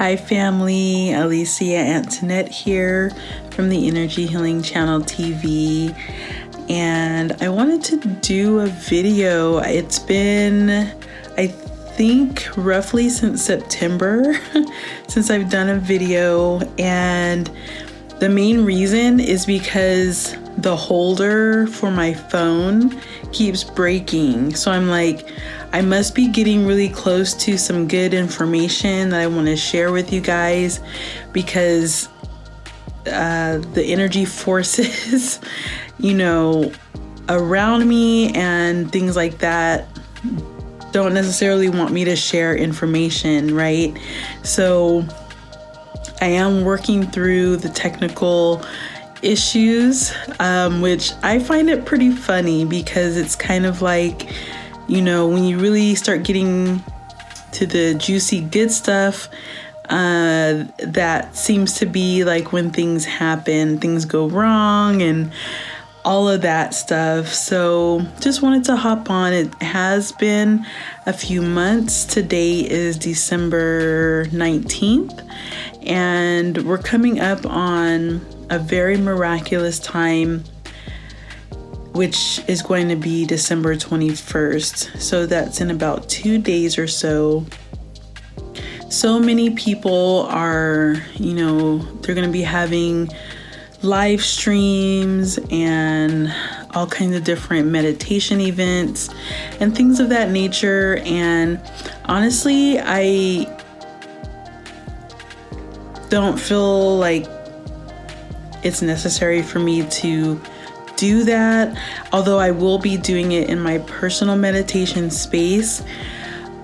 Hi family, Alisia Antonette here from the Energy Healing Channel TV, and I wanted to do a video. It's been, I think, roughly since September since I've done a video, and the main reason is because the holder for my phone keeps breaking. So I'm like, I must be getting really close to some good information that I want to share with you guys, because the energy forces, around me and things like that don't necessarily want me to share information, right? So I am working through the technical issues, which I find it pretty funny, because it's kind of like, when you really start getting to the juicy good stuff, that seems to be like when things happen, things go wrong and all of that stuff. So just wanted to hop on. It has been a few months. Today is December 19th, and we're coming up on a very miraculous time, which is going to be December 21st. So that's in about 2 days or so. So many people are, they're going to be having live streams and all kinds of different meditation events and things of that nature. And honestly, I don't feel like it's necessary for me to do that, although I will be doing it in my personal meditation space.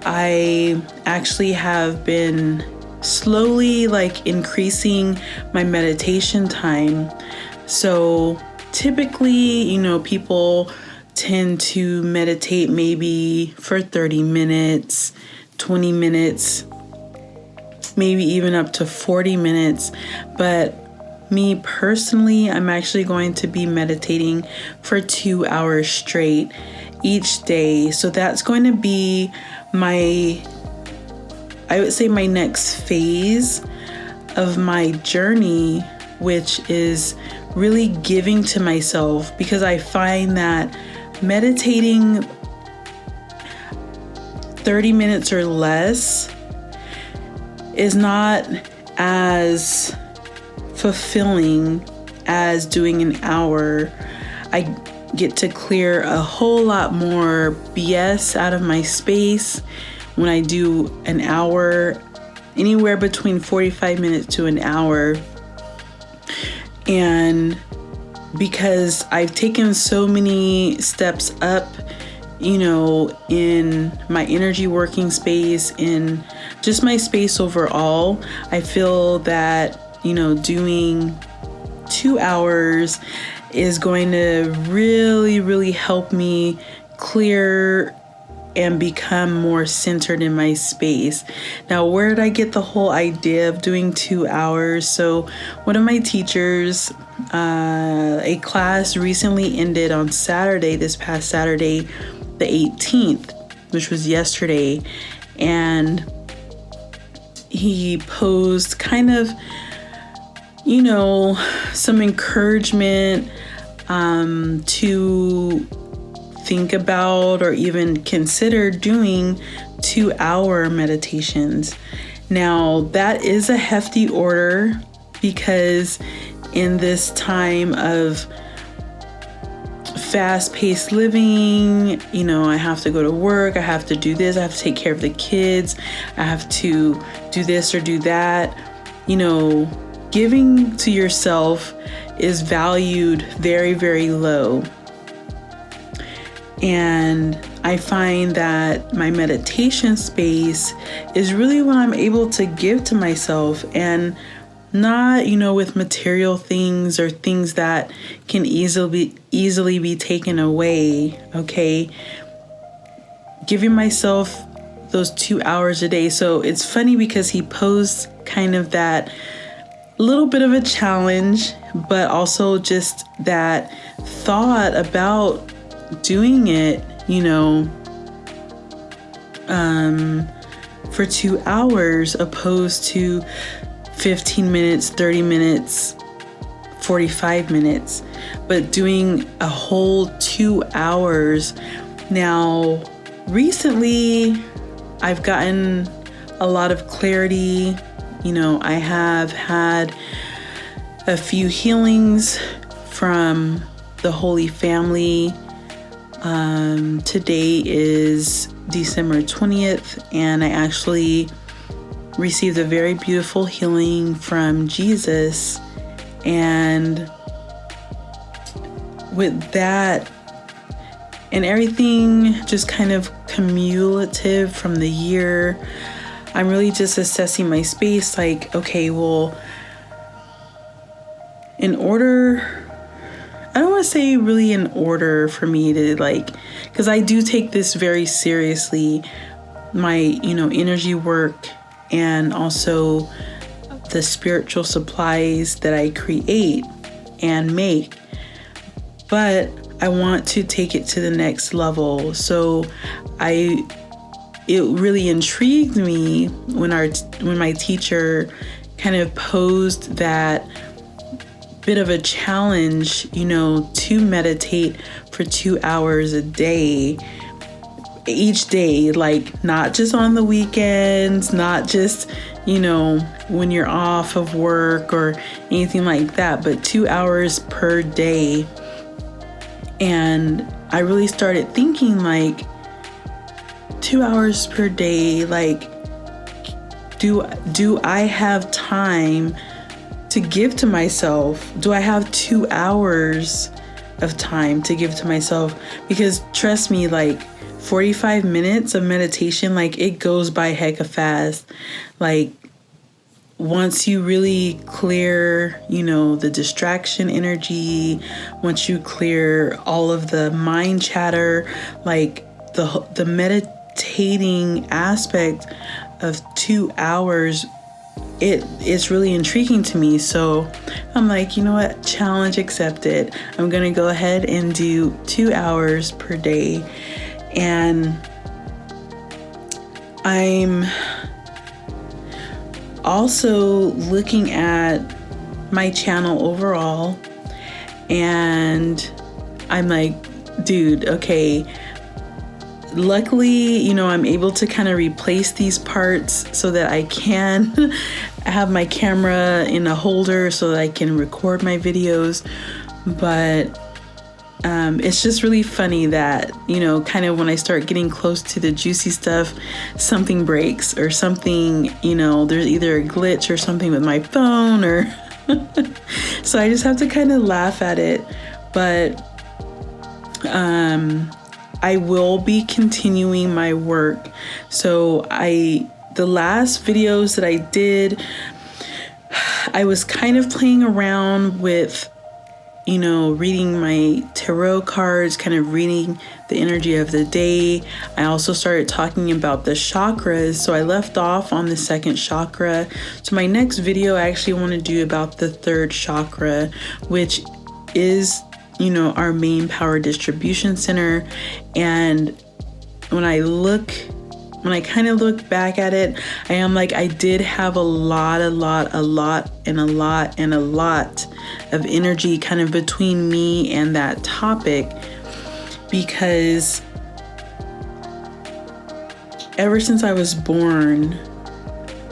I actually have been slowly increasing my meditation time. So typically, people tend to meditate maybe for 30 minutes, 20 minutes, maybe even up to 40 minutes. But me personally, I'm actually going to be meditating for 2 hours straight each day. So that's going to be my next phase of my journey, which is really giving to myself, because I find that meditating 30 minutes or less is not as fulfilling as doing an hour. I get to clear a whole lot more BS out of my space when I do an hour, anywhere between 45 minutes to an hour. And because I've taken so many steps up, in my energy working space, in just my space overall, I feel that doing 2 hours is going to really, really help me clear and become more centered in my space. Now, where did I get the whole idea of doing 2 hours? So one of my teachers, a class recently ended on Saturday, this past Saturday, the 18th, which was yesterday. And he posed kind of, some encouragement to think about or even consider doing 2-hour meditations. Now, that is a hefty order, because in this time of fast-paced living, I have to go to work, I have to do this, I have to take care of the kids, I have to do this or do that. Giving to yourself is valued very, very low. And I find that my meditation space is really when I'm able to give to myself, and not, with material things or things that can easily be taken away. Okay. Giving myself those 2 hours a day. So it's funny because he posed kind of that little bit of a challenge, but also just that thought about doing it, for 2 hours opposed to 15 minutes, 30 minutes, 45 minutes, but doing a whole 2 hours. Now, recently, I've gotten a lot of clarity. I have had a few healings from the Holy Family. Today is December 20th, and I actually received a very beautiful healing from Jesus. And with that and everything just kind of cumulative from the year, I'm really just assessing my space like, okay, well, in order, I don't want to say really in order for me to because I do take this very seriously, my, energy work and also the spiritual supplies that I create and make, but I want to take it to the next level. So it really intrigued me when my teacher kind of posed that bit of a challenge, to meditate for 2 hours a day, each day, not just on the weekends, not just, when you're off of work or anything like that, but 2 hours per day. And I really started thinking 2 hours per day, do I have time to give to myself? Do I have 2 hours of time to give to myself? Because trust me, 45 minutes of meditation, it goes by hecka fast. Once you really clear, the distraction energy, once you clear all of the mind chatter, the meditating aspect of 2 hours, it's really intriguing to me. So I'm like, you know what? Challenge accepted. I'm going to go ahead and do 2 hours per day. And I'm also looking at my channel overall, and I'm like, dude, okay, luckily, I'm able to kind of replace these parts so that I can have my camera in a holder so that I can record my videos. But it's just really funny that, kind of when I start getting close to the juicy stuff, something breaks or something, there's either a glitch or something with my phone or so I just have to kind of laugh at it. But I will be continuing my work. So the last videos that I did, I was kind of playing around with, reading my tarot cards, kind of reading the energy of the day. I also started talking about the chakras. So I left off on the second chakra. So my next video, I actually want to do about the third chakra, which is, our main power distribution center. And when I kind of look back at it, I am like, I did have a lot of energy kind of between me and that topic, because ever since I was born,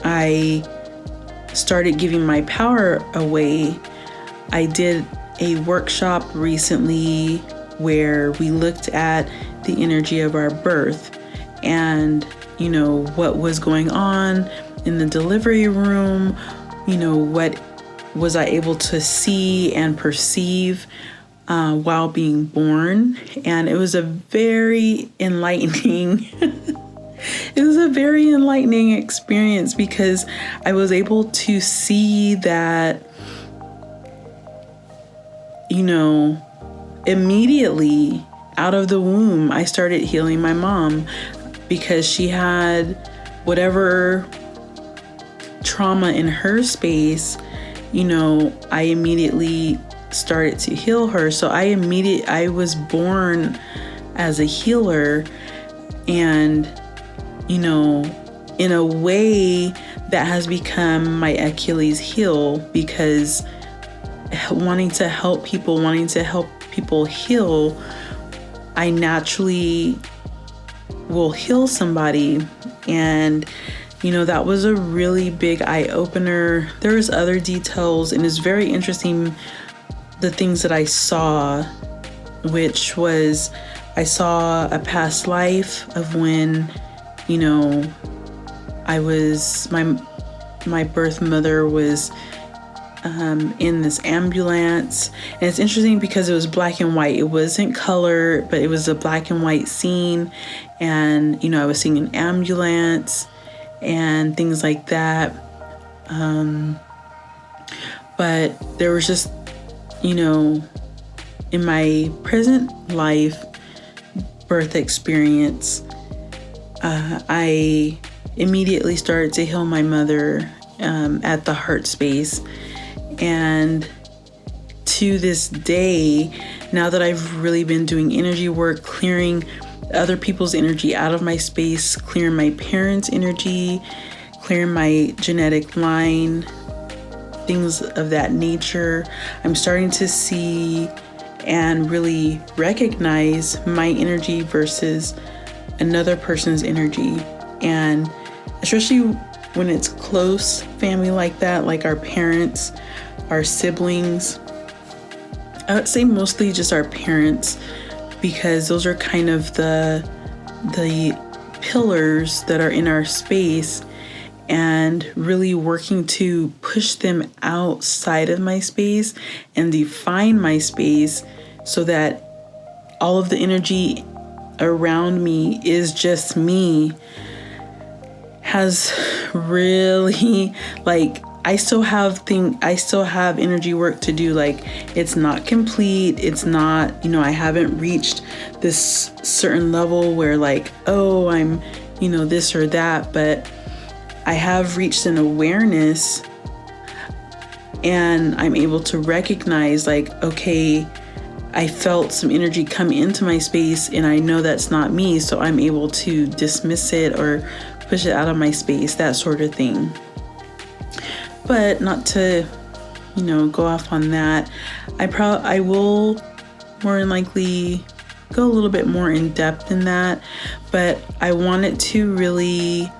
I started giving my power away. I did a workshop recently where we looked at the energy of our birth and, what was going on in the delivery room, what was I able to see and perceive while being born. And it was a very enlightening experience, because I was able to see that, immediately out of the womb, I started healing my mom because she had whatever trauma in her space. I immediately started to heal her. So I was born as a healer, and in a way that has become my Achilles heel, because wanting to help people heal, I naturally will heal somebody. And that was a really big eye-opener. There's other details, and it's very interesting, the things that I saw, which was, I saw a past life of when, I was, my birth mother was in this ambulance. And it's interesting because it was black and white. It wasn't color, but it was a black and white scene. And, I was seeing an ambulance and things like that. But there was just, in my present life birth experience, I immediately started to heal my mother at the heart space. And to this day, now that I've really been doing energy work, clearing other people's energy out of my space, clearing my parents' energy, clearing my genetic line, things of that nature, I'm starting to see and really recognize my energy versus another person's energy. And especially when it's close family like that, like our parents, our siblings, I would say mostly just our parents, because those are kind of the pillars that are in our space, and really working to push them outside of my space and define my space so that all of the energy around me is just me, has really, like, I still have energy work to do. Like, it's not complete. It's not, I haven't reached this certain level where like, oh, I'm, this or that, but I have reached an awareness, and I'm able to recognize, like, okay, I felt some energy come into my space and I know that's not me. So I'm able to dismiss it or push it out of my space, that sort of thing. But not to, go off on that. I will more than likely go a little bit more in depth in that, but I wanted to really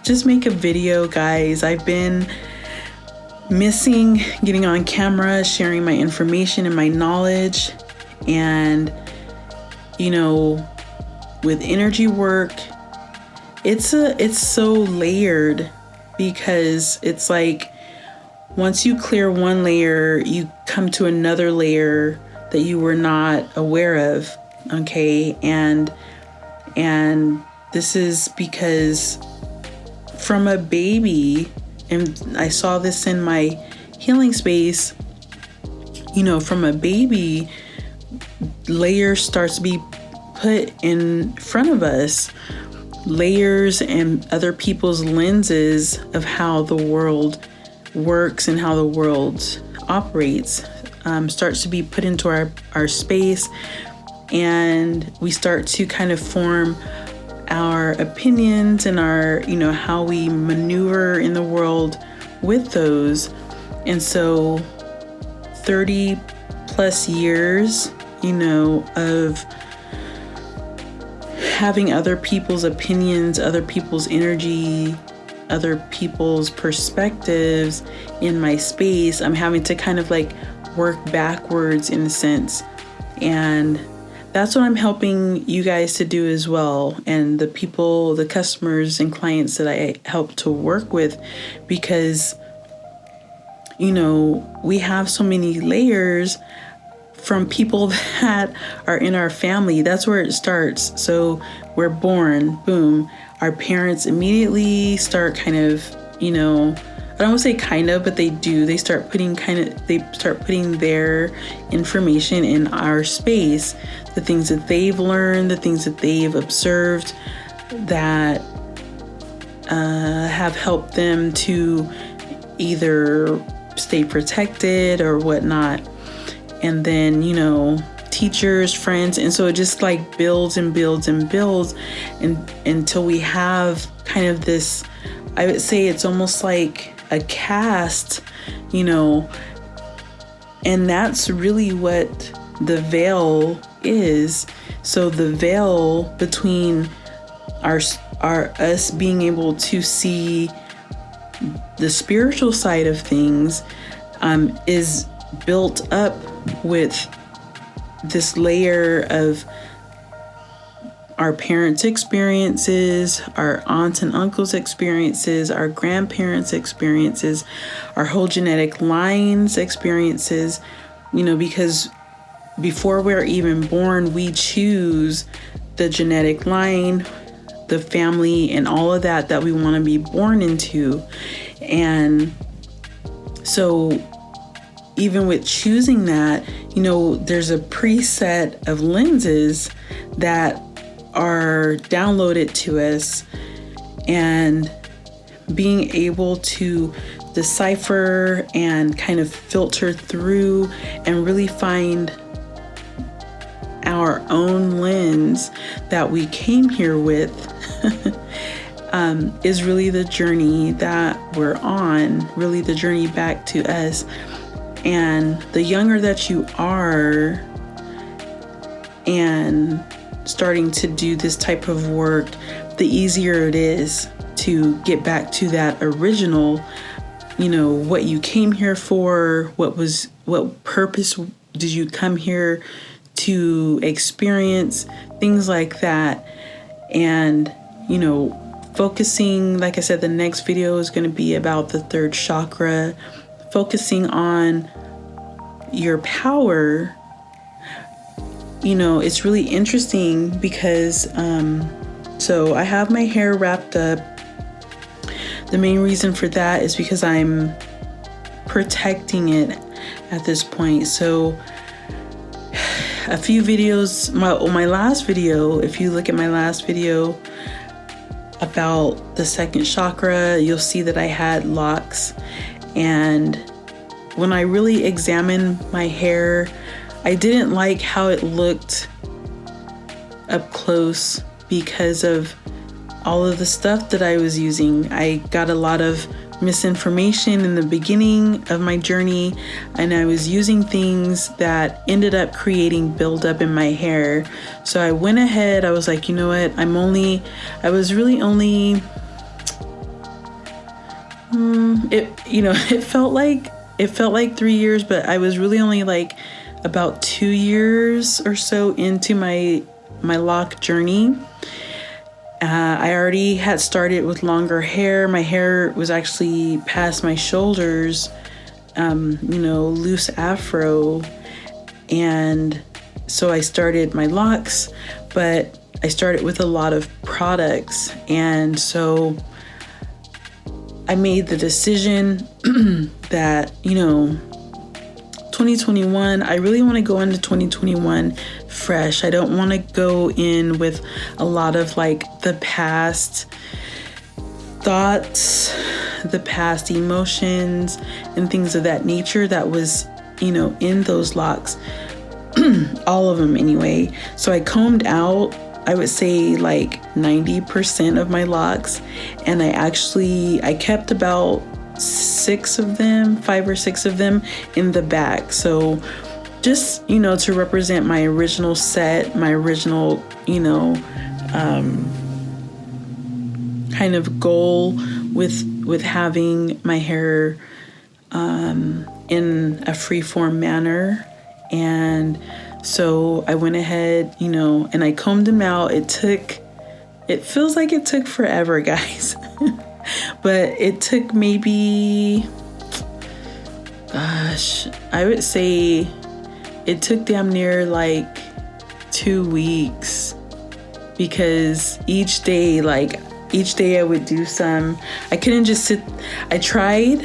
just make a video, guys. I've been missing getting on camera, sharing my information and my knowledge. And, with energy work, it's so layered, because it's like, once you clear one layer, you come to another layer that you were not aware of. Okay. And this is because from a baby, and I saw this in my healing space, from a baby, layers starts to be put in front of us, layers and other people's lenses of how the world works and how the world operates, starts to be put into our space, and we start to kind of form our opinions and our, how we maneuver in the world with those. And so 30 plus years, of having other people's opinions, other people's energy, other people's perspectives in my space, I'm having to kind of like work backwards in a sense. And that's what I'm helping you guys to do as well. And the people, the customers and clients that I help to work with, because, we have so many layers from people that are in our family. That's where it starts. So we're born, boom. Our parents immediately start kind of, I don't want to say kind of, but they do. They start putting their information in our space, the things that they've learned, the things that they've observed that have helped them to either stay protected or whatnot. And then, teachers, friends. And so it just like builds and builds and builds until we have kind of this, I would say it's almost like a caste, you know, and that's really what the veil is. So the veil between our us being able to see the spiritual side of things is built up with this layer of our parents' experiences, our aunts and uncles' experiences, our grandparents' experiences, our whole genetic line's experiences, you know, because before we're even born, we choose the genetic line, the family, and all of that we want to be born into. And so even with choosing that, you know, there's a preset of lenses that are downloaded to us, and being able to decipher and kind of filter through and really find our own lens that we came here with is really the journey that we're on, really the journey back to us. And the younger that you are and starting to do this type of work, the easier it is to get back to that original, you know, what you came here for, what purpose did you come here to experience, things like that. And, you know, focusing, like I said, the next video is going to be about the third chakra, focusing on your power. You know, it's really interesting because, so I have my hair wrapped up. The main reason for that is because I'm protecting it at this point. So a few videos, my last video, if you look at my last video about the second chakra, you'll see that I had locks. And when I really examined my hair, I didn't like how it looked up close because of all of the stuff that I was using. I got a lot of misinformation in the beginning of my journey, and I was using things that ended up creating buildup in my hair. So I went ahead, I was like, you know what, I was really only, it felt like 3 years, but I was really only like about 2 years or so into my lock journey. I already had started with longer hair. My hair was actually past my shoulders, loose afro. And so I started my locks, but I started with a lot of products. And so I made the decision that, 2021, I really want to go into 2021 fresh. I don't want to go in with a lot of like the past thoughts, the past emotions, and things of that nature that was, in those locks. All of them anyway. So I combed out, I would say like 90% of my locks, and I kept about 5 or 6 of them in the back. So just, to represent my original set, my original, kind of goal with having my hair in a free-form manner. And so I went ahead, and I combed them out. It feels like it took forever, guys. But it took maybe, I would say it took damn near like 2 weeks, because each day I would do some. I couldn't just sit. I tried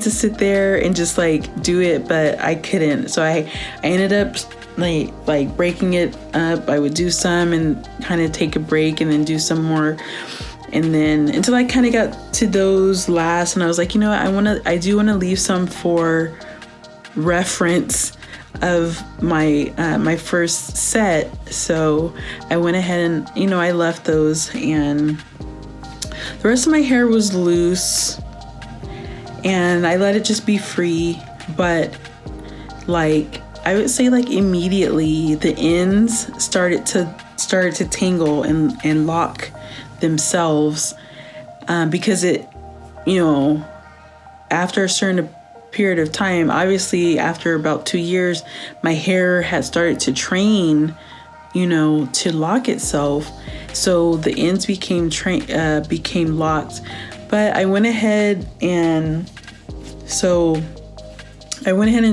to sit there and just like do it, but I couldn't. So I ended up like breaking it up. I would do some and kind of take a break and then do some more. And then until I kind of got to those last, and I was like, I do want to leave some for reference. of my my first set. So I went ahead and, you know, I left those, and the rest of my hair was loose, and I let it just be free. But like, I would say like immediately the ends started to tangle and lock themselves, because it, you know, after a certain period of time, obviously after about 2 years, my hair had started to train, you know, to lock itself. So the ends became locked. But I went ahead and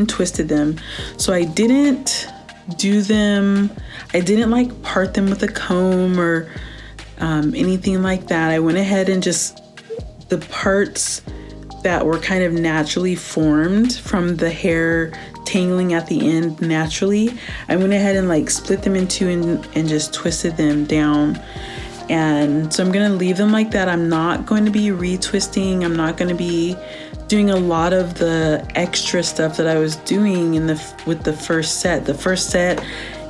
twisted them. So I didn't do them. I didn't like part them with a comb or anything like that. I went ahead and just, the parts that were kind of naturally formed from the hair tangling at the end naturally, I went ahead and like split them in two and just twisted them down. And so I'm going to leave them like that. I'm not going to be retwisting. I'm not going to be doing a lot of the extra stuff that I was doing with the first set. The first set,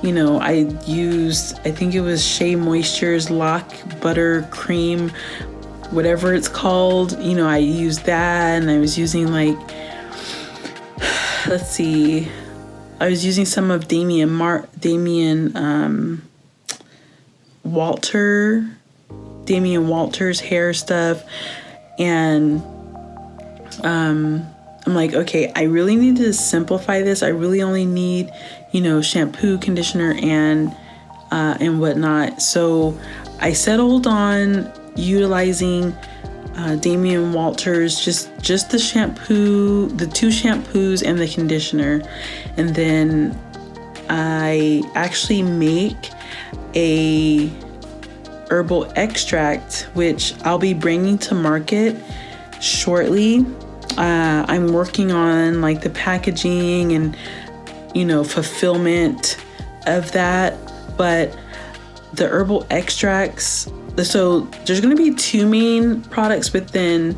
you know, I used, I think it was Shea Moisture's Lock Butter Cream, whatever it's called. You know, I used that, and I was using like, let's see, I was using some of Damian Walter's hair stuff. And I'm like, okay, I really need to simplify this. I really only need, you know, shampoo, conditioner, and whatnot. So I settled on utilizing Damian Walter's, just the shampoo, the 2 shampoos and the conditioner. And then I actually make a herbal extract, which I'll be bringing to market shortly. I'm working on like the packaging and, you know, fulfillment of that. But the herbal extracts, so there's going to be 2 main products, but then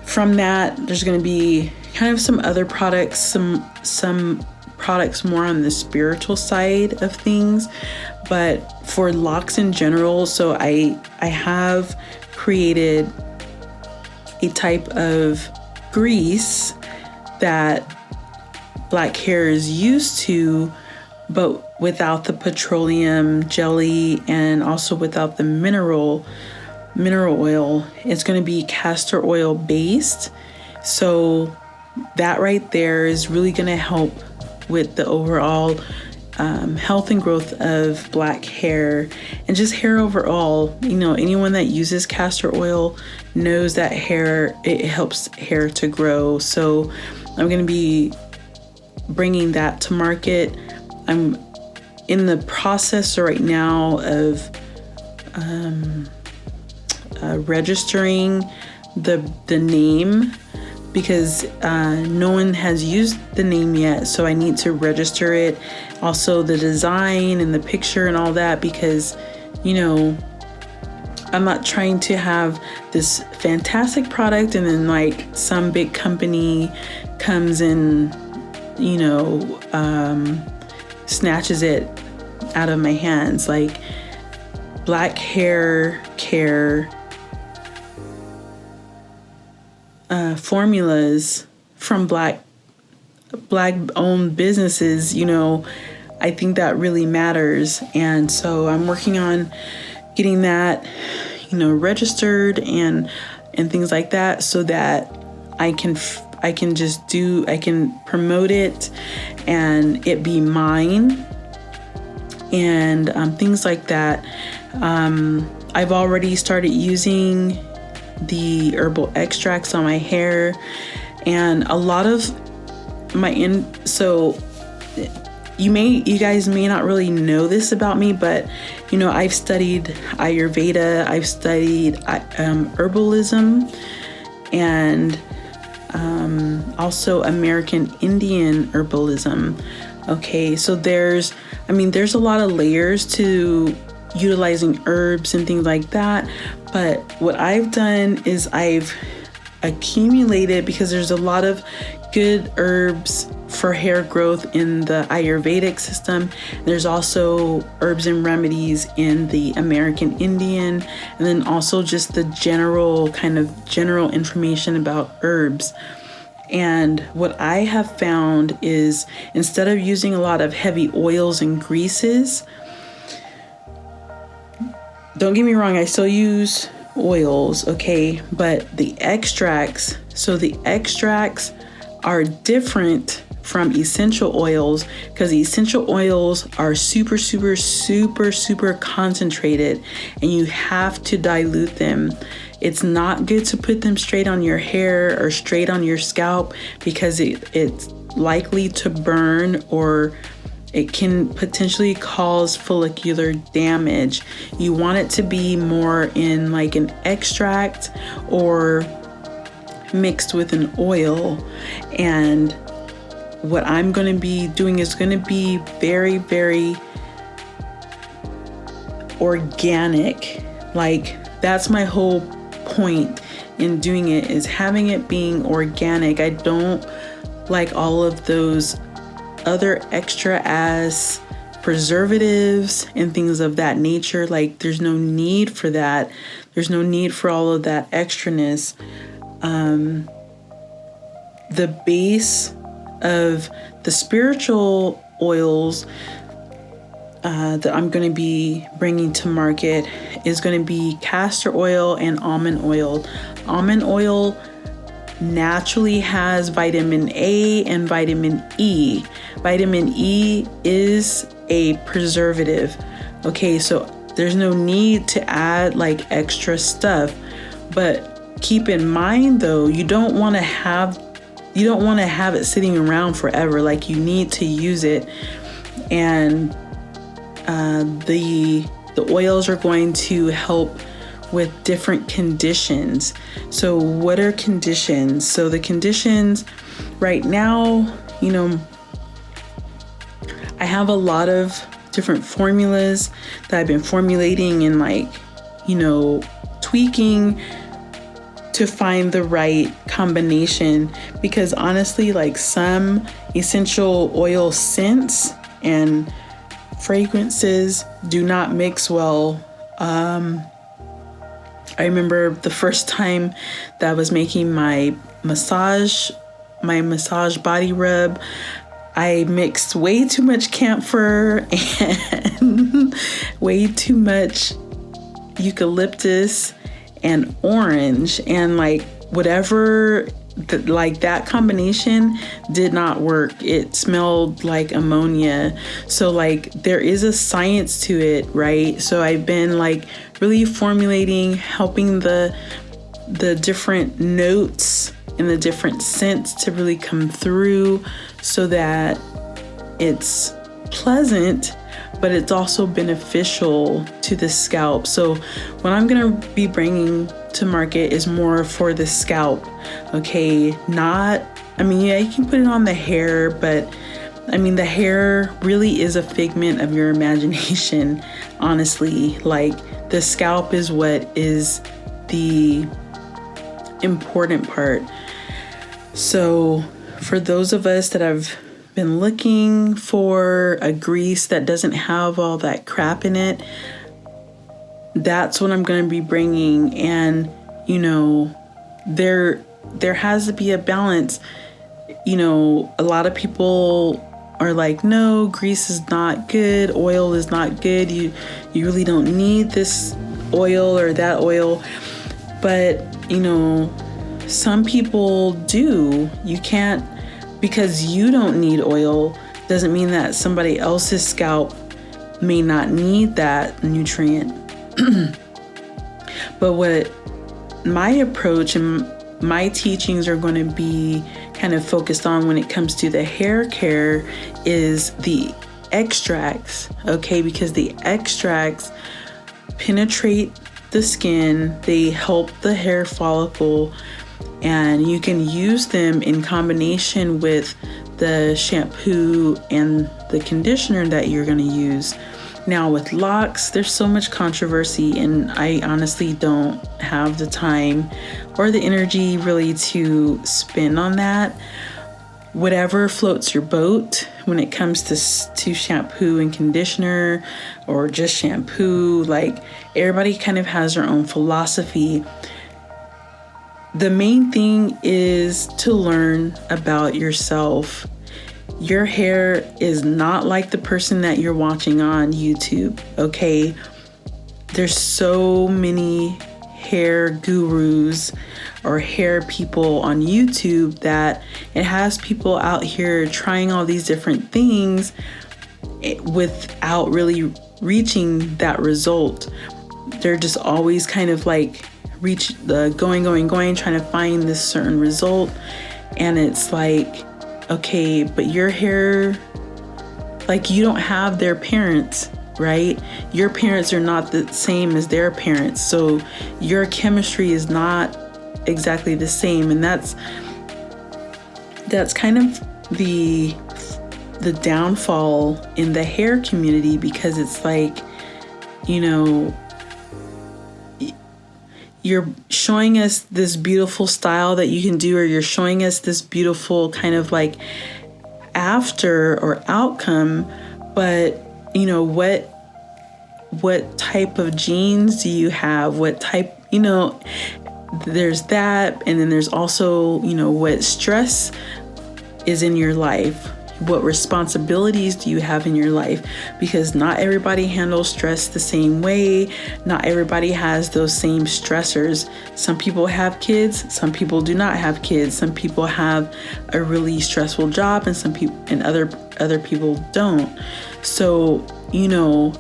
from that, there's going to be kind of some other products, some products more on the spiritual side of things. But for locks in general, so I have created a type of grease that black hair is used to, but without the petroleum jelly and also without the mineral oil. It's going to be castor oil based. So that right there is really going to help with the overall health and growth of black hair and just hair overall. You know, anyone that uses castor oil knows that it helps hair to grow. So I'm going to be bringing that to market. I'm in the process right now of registering the name, because no one has used the name yet. So I need to register it. Also the design and the picture and all that, because, you know, I'm not trying to have this fantastic product and then like some big company comes and, you know, snatches it out of my hands. Like, black hair care formulas from black owned businesses, you know, I think that really matters. And so I'm working on getting that, you know, registered and things like that, so that I can promote it and it be mine and things like that. I've already started using the herbal extracts on my hair, and a lot of so you guys may not really know this about me, but, you know, I've studied Ayurveda, I've studied herbalism, and also American Indian herbalism. Okay, so there's a lot of layers to utilizing herbs and things like that. But what I've done is I've accumulated, because there's a lot of good herbs for hair growth in the Ayurvedic system. There's also herbs and remedies in the American Indian, and then also just the general information about herbs. And what I have found is, instead of using a lot of heavy oils and greases, don't get me wrong, I still use oils, okay? But the extracts are different from essential oils, because essential oils are super, super, super, super concentrated, and you have to dilute them. It's not good to put them straight on your hair or straight on your scalp, because it's likely to burn, or it can potentially cause follicular damage. You want it to be more in like an extract or mixed with an oil. And what I'm going to be doing is going to be very, very organic. Like, that's my whole point in doing it, is having it being organic. I don't like all of those other extra ass preservatives and things of that nature. Like, there's no need for that. There's no need for all of that extraness. The base of the spiritual oils that I'm going to be bringing to market is going to be castor oil and almond oil. Almond oil naturally has vitamin A and vitamin E. Vitamin E is a preservative. Okay, so there's no need to add like extra stuff. But keep in mind though, you don't want to have it sitting around forever. Like, you need to use it. And the oils are going to help with different conditions. So what are conditions? So the conditions right now, I have a lot of different formulas that I've been formulating and tweaking to find the right combination, because honestly, like, some essential oil scents and fragrances do not mix well. I remember the first time that I was making my massage body rub, I mixed way too much camphor and way too much eucalyptus and orange, and that combination did not work. It smelled like ammonia. So there is a science to it, right? So I've been really formulating, helping the different notes and the different scents to really come through, so that it's pleasant, but it's also beneficial to the scalp. So what I'm going to be bringing to market is more for the scalp. Okay, you can put it on the hair, but the hair really is a figment of your imagination, honestly. The scalp is what is the important part. So for those of us that have been looking for a grease that doesn't have all that crap in it, that's what I'm going to be bringing. And there has to be a balance. A lot of people are like, no, grease is not good, oil is not good, you really don't need this oil or that oil. But some people do. You can't, because you don't need oil doesn't mean that somebody else's scalp may not need that nutrient. But what my approach and my teachings are going to be kind of focused on when it comes to the hair care is the extracts, okay? Because the extracts penetrate the skin, they help the hair follicle, and you can use them in combination with the shampoo and the conditioner that you're going to use. Now with locks, there's so much controversy, and I honestly don't have the time or the energy really to spend on that. whatever floats your boat when it comes to shampoo and conditioner, or just shampoo. Like, everybody kind of has their own philosophy. The main thing is to learn about yourself. Your hair is not like the person that you're watching on YouTube, okay? There's so many hair gurus or hair people on YouTube that it has people out here trying all these different things without really reaching that result. They're just always kind of like going, trying to find this certain result. And it's like, okay, but your hair, like, you don't have their parents, right? Your parents are not the same as their parents. So your chemistry is not exactly the same. And that's kind of the downfall in the hair community, because it's like, you know, you're showing us this beautiful style that you can do, or you're showing us this beautiful kind of like after or outcome, but you know, what type of genes do you have? What type, you know, there's that. And then there's also, you know, what stress is in your life. What responsibilities do you have in your life? Because not everybody handles stress the same way. Not everybody has those same stressors. Some people have kids, some people do not have kids. Some people have a really stressful job, and some people and other people don't. So, you know,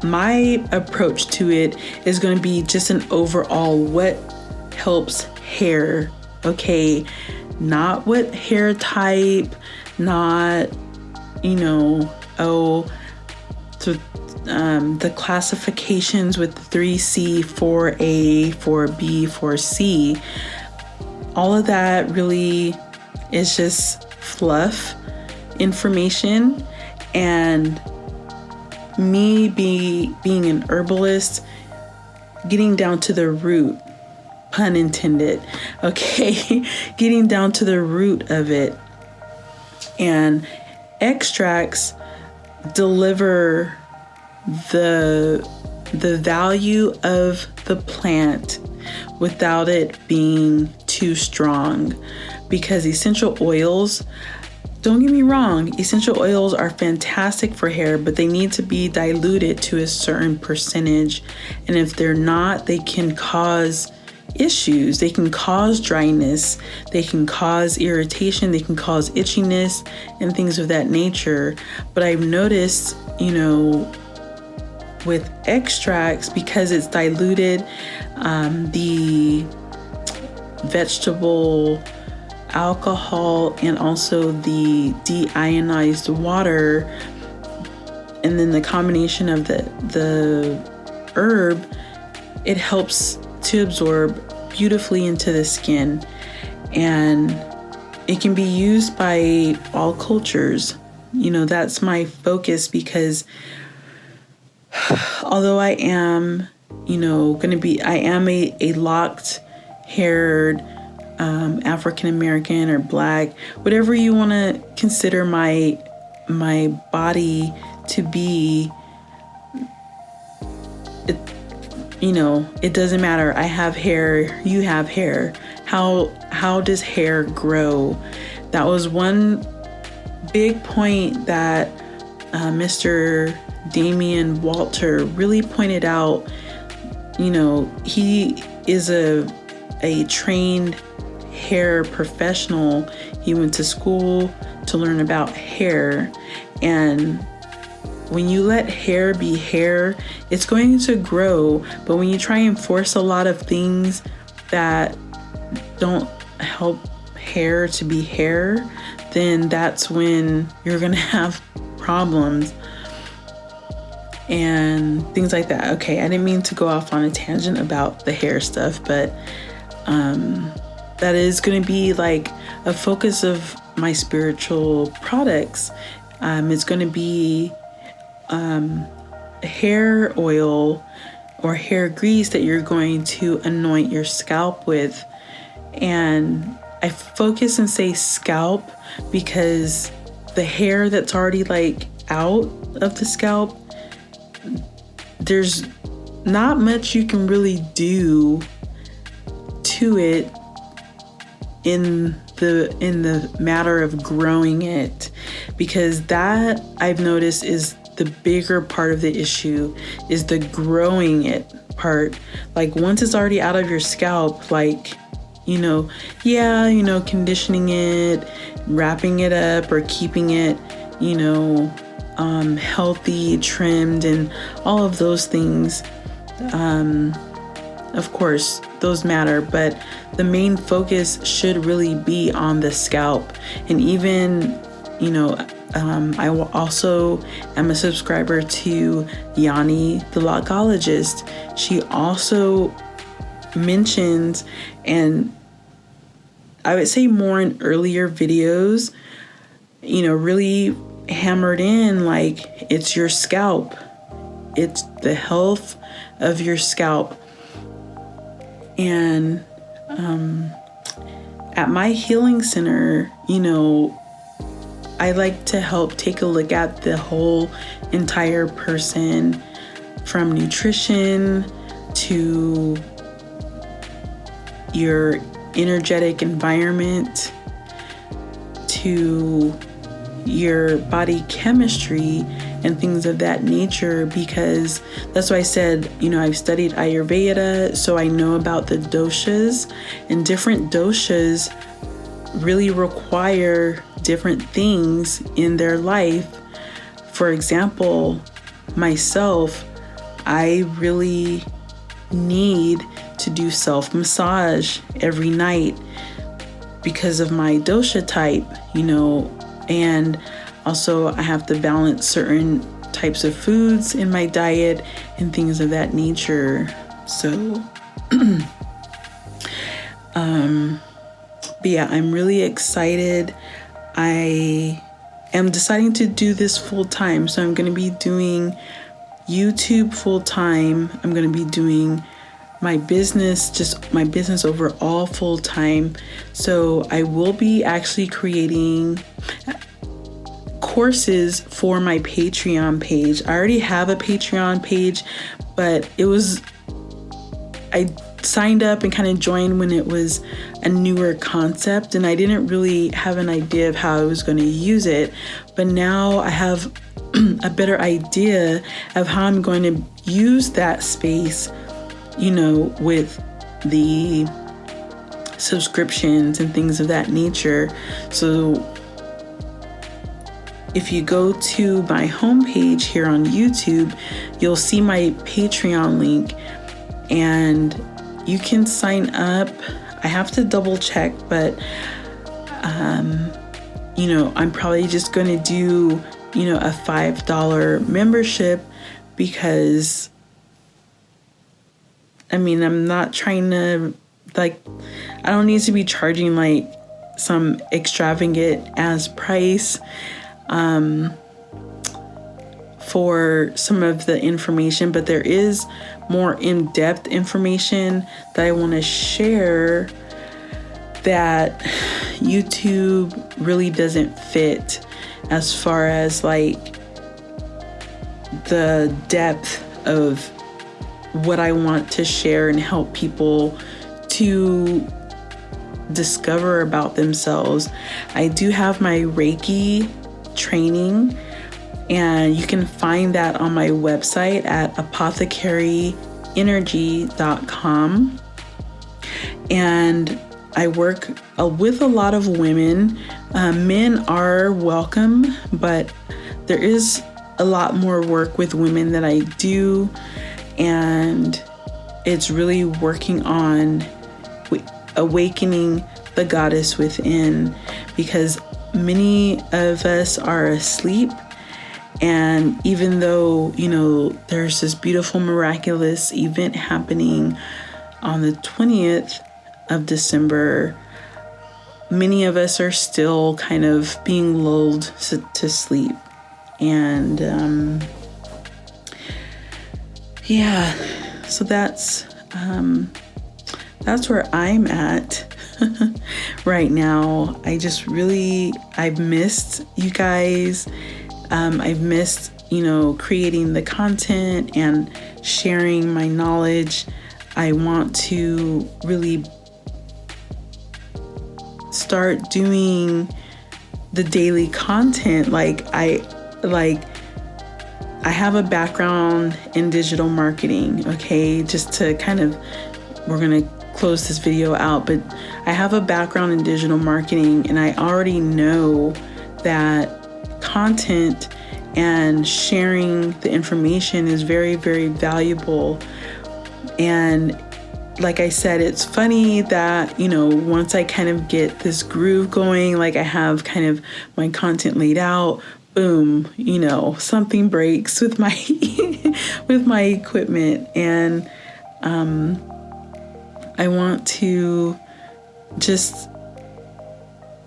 my approach to it is going to be just an overall what helps hair, okay? Not what hair type, not, you know, the classifications with the 3C, 4A, 4B, 4C. All of that really is just fluff information. And me being an herbalist, getting down to the root, pun intended, okay? Getting down to the root of it. And extracts deliver the value of the plant without it being too strong. Because essential oils, don't get me wrong, essential oils are fantastic for hair, but they need to be diluted to a certain percentage. And if they're not, they can cause issues. They can cause dryness, they can cause irritation, they can cause itchiness and things of that nature. But I've noticed, you know, with extracts, because it's diluted, the vegetable alcohol and also the deionized water, and then the combination of the herb, it helps to absorb beautifully into the skin. And it can be used by all cultures. You know, that's my focus, because although I am, you know, I am a locked haired African American or Black, whatever you want to consider my body to be, you know, it doesn't matter. I have hair, you have hair. How does hair grow? That was one big point that Mr. Damian Walter really pointed out. You know, he is a trained hair professional. He went to school to learn about hair, and when you let hair be hair, it's going to grow. But when you try and force a lot of things that don't help hair to be hair, then that's when you're going to have problems and things like that. Okay, I didn't mean to go off on a tangent about the hair stuff, but that is going to be like a focus of my spiritual products. It's going to be hair oil or hair grease that you're going to anoint your scalp with. And I focus and say scalp because the hair that's already like out of the scalp, there's not much you can really do to it in the matter of growing it, because that I've noticed is the bigger part of the issue, is the growing it part. Like once it's already out of your scalp, like, conditioning it, wrapping it up, or keeping it, healthy, trimmed, and all of those things. Of course, those matter, but the main focus should really be on the scalp. And even, I also am a subscriber to Yanni, the Locologist. She also mentions, and I would say more in earlier videos, really hammered in, like, it's your scalp. It's the health of your scalp. And at my healing center, I like to help take a look at the whole entire person, from nutrition to your energetic environment to your body chemistry and things of that nature, because that's why I said, I've studied Ayurveda, so I know about the doshas, and different doshas really require different things in their life. For example, myself, I really need to do self-massage every night because of my dosha type, and also I have to balance certain types of foods in my diet and things of that nature. So, but yeah, I'm really excited. I am deciding to do this full time. So I'm going to be doing YouTube full time. I'm going to be doing my business overall full time. So I will be actually creating courses for my Patreon page. I already have a Patreon page, but I signed up and kind of joined when it was a newer concept, and I didn't really have an idea of how I was going to use it. But now I have a better idea of how I'm going to use that space, with the subscriptions and things of that nature. So if you go to my homepage here on YouTube, you'll see my Patreon link, and you can sign up. I have to double check, but I'm probably just going to do, a $5 membership, because I'm not trying to, I don't need to be charging some extravagant ass price for some of the information, but there is more in-depth information that I want to share that YouTube really doesn't fit, as far as the depth of what I want to share and help people to discover about themselves. I do have my Reiki training, and you can find that on my website at apothecaryenergy.com. And I work with a lot of women. Men are welcome, but there is a lot more work with women that I do, and it's really working on awakening the goddess within, because many of us are asleep. And even though, there's this beautiful, miraculous event happening on the 20th of December, many of us are still kind of being lulled to sleep. And so that's where I'm at. right now. I've missed you guys. I've missed, creating the content and sharing my knowledge. I want to really start doing the daily content. I have a background in digital marketing, okay? Just to we're going to close this video out, but I have a background in digital marketing, and I already know that content and sharing the information is very, very valuable. And like I said, it's funny that, once I kind of get this groove going, like I have kind of my content laid out, boom, something breaks with my with my equipment. And I want to just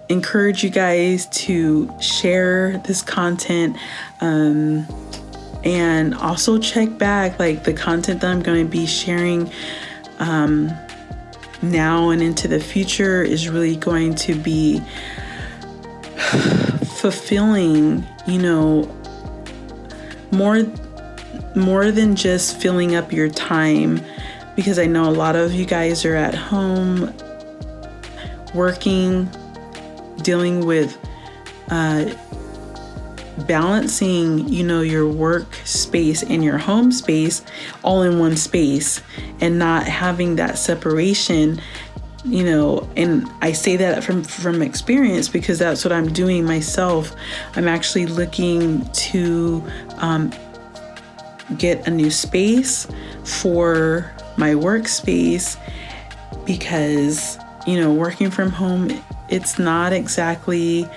encourage you guys to share this content, and also check back, like the content that I'm going to be sharing now and into the future is really going to be fulfilling, more than just filling up your time, because I know a lot of you guys are at home working, dealing with balancing, your work space and your home space all in one space, and not having that separation, and I say that from experience, because that's what I'm doing myself. I'm actually looking to get a new space for my workspace, because, working from home, it's not exactly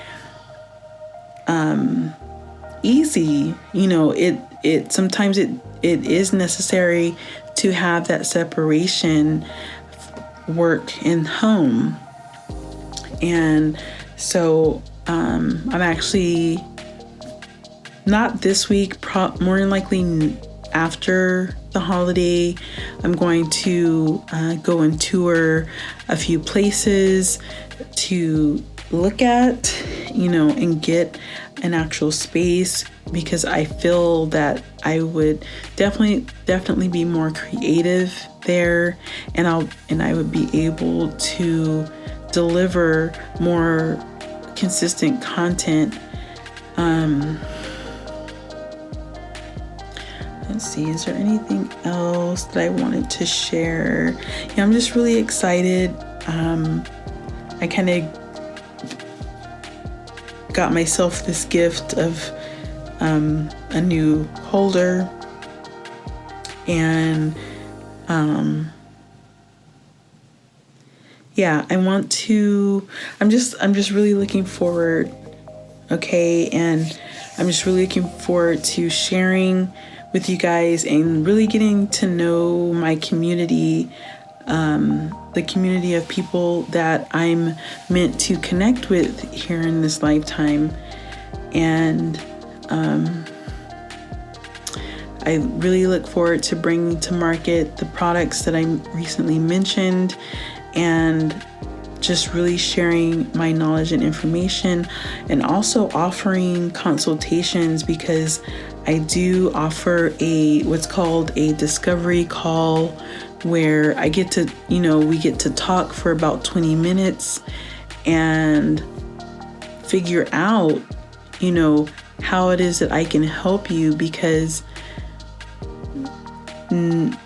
easy. It sometimes it is necessary to have that separation, work and home. And so I'm actually, not this week, more than likely after the holiday, I'm going to go and tour a few places to look at, and get an actual space, because I feel that I would definitely be more creative there, and I would be able to deliver more consistent content. Let's see, is there anything else that I wanted to share? Yeah, I'm just really excited. I kind of got myself this gift of a new holder, and I'm just really looking forward, okay? And I'm just really looking forward to sharing with you guys and really getting to know my community, the community of people that I'm meant to connect with here in this lifetime. And I really look forward to bringing to market the products that I recently mentioned, and just really sharing my knowledge and information, and also offering consultations, because I do offer what's called a discovery call, where I get to, we get to talk for about 20 minutes and figure out, how it is that I can help you, because I'm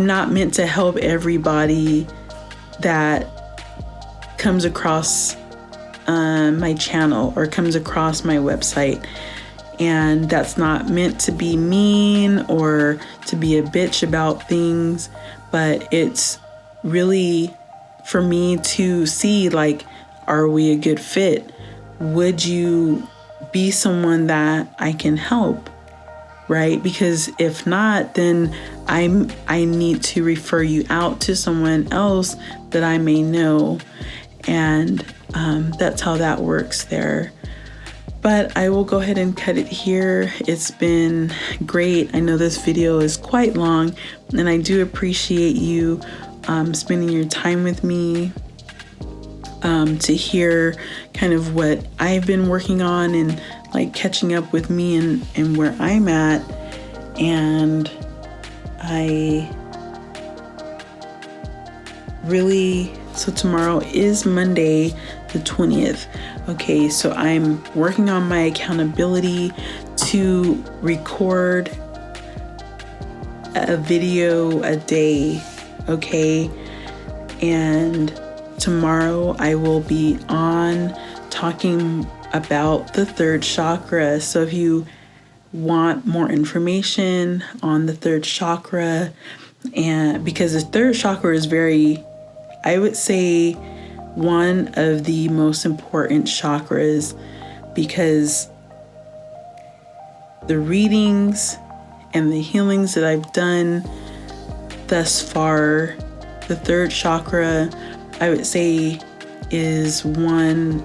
not meant to help everybody that comes across my channel or comes across my website. And that's not meant to be mean or to be a bitch about things, but it's really for me to see, like, are we a good fit? Would you be someone that I can help, right? Because if not, then I need to refer you out to someone else that I may know. And that's how that works there. But I will go ahead and cut it here. It's been great. I know this video is quite long, and I do appreciate you spending your time with me. to hear kind of what I've been working on and like catching up with me and where I'm at. And so tomorrow is Monday, the 20th. Okay, so I'm working on my accountability to record a video a day. Okay, and tomorrow I will be on talking about the third chakra. So if you want more information on the third chakra, and because the third chakra is I would say, one of the most important chakras, because the readings and the healings that I've done thus far, the third chakra, I would say, is one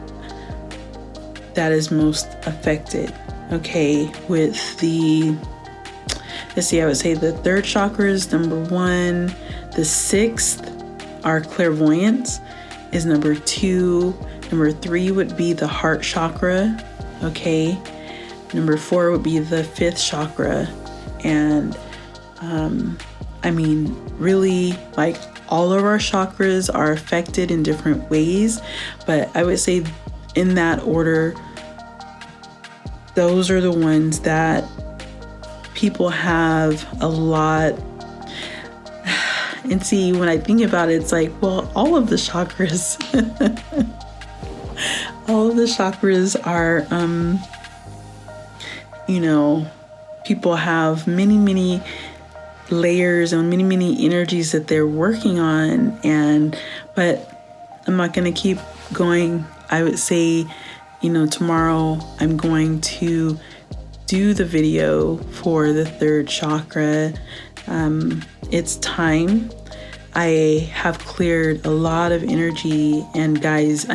that is most affected. Okay, with I would say the third chakra is number 1. The 6th, our clairvoyance, is number 2. Number 3 would be the heart chakra. Okay, number 4 would be the 5th chakra. And really, like, all of our chakras are affected in different ways, but I would say in that order, those are the ones that people have a lot. And see, when I think about it, it's like, well, all of the chakras are, people have many layers and many energies that they're working on. But I'm not going to keep going. I would say, tomorrow I'm going to do the video for the third chakra. It's time. I have cleared a lot of energy, and guys,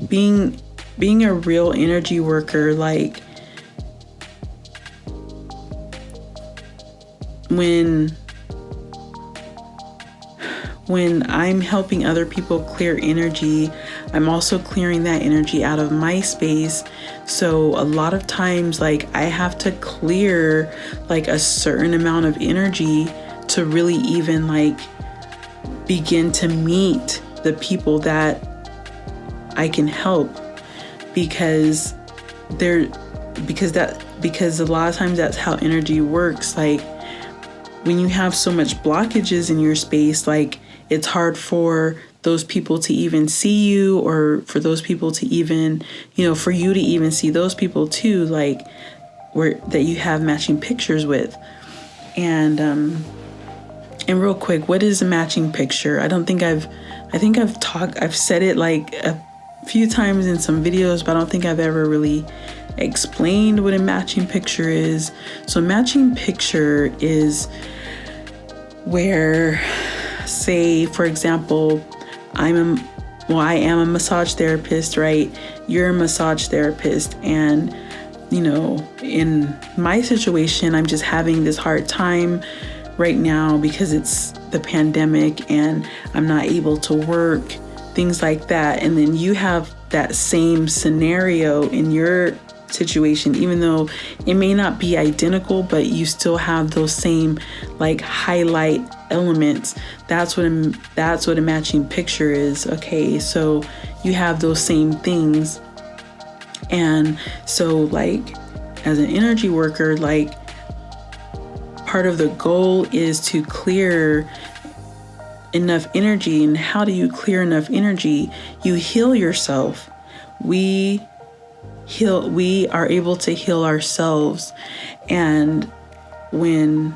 being a real energy worker, like, when I'm helping other people clear energy, I'm also clearing that energy out of my space. So a lot of times, like, I have to clear like a certain amount of energy to really even like begin to meet the people that I can help, because a lot of times that's how energy works. Like, when you have so much blockages in your space, like, it's hard for those people to even see you, or for those people to even, for you to even see those people too, like, that you have matching pictures with. And real quick, what is a matching picture? I think I've said it like a few times in some videos, but I don't think I've ever really explained what a matching picture is. So a matching picture is where, say, for example, I am a massage therapist, right? You're a massage therapist, and in my situation, I'm just having this hard time right now because it's the pandemic and I'm not able to work, things like that. And then you have that same scenario in your situation, even though it may not be identical, but you still have those same like highlight elements. That's what a matching picture is. Okay, so you have those same things. And so, like, as an energy worker, like, part of the goal is to clear enough energy. And how do you clear enough energy? You heal yourself. We are able to heal ourselves. And when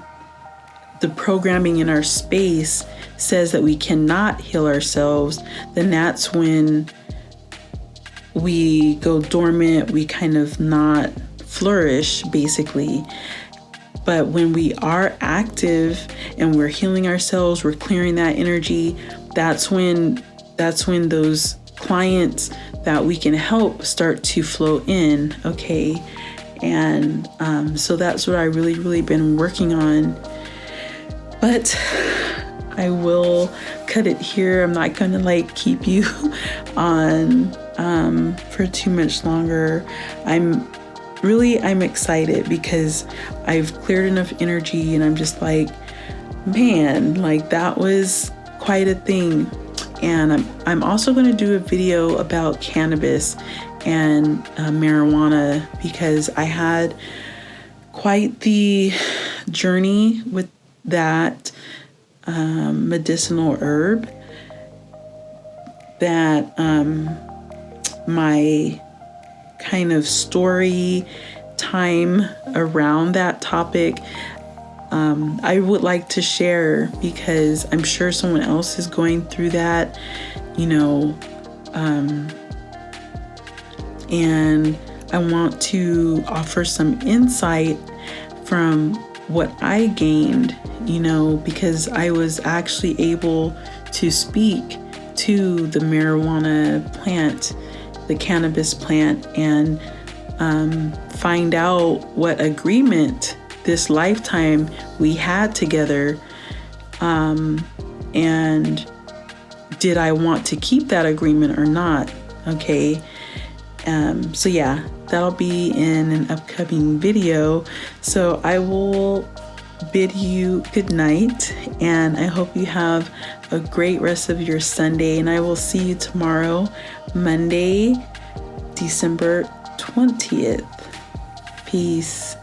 the programming in our space says that we cannot heal ourselves, then that's when we go dormant, we kind of not flourish, basically. But when we are active and we're healing ourselves, we're clearing that energy, that's when those clients that we can help start to flow in. Okay. And so that's what I really been working on. But I will cut it here. I'm not going to like keep you on for too much longer. I'm excited because I've cleared enough energy, and I'm just like, man, like that was quite a thing. And I'm also going to do a video about cannabis and marijuana, because I had quite the journey with that medicinal herb, that my kind of story time around that topic, I would like to share, because I'm sure someone else is going through that, and I want to offer some insight from what I gained, because I was actually able to speak to the marijuana plant, the cannabis plant, and find out what agreement this lifetime we had together, and did I want to keep that agreement or not? Okay. So yeah, that'll be in an upcoming video. So I will bid you good night, and I hope you have a great rest of your Sunday, and I will see you tomorrow, Monday, December 20th. Peace.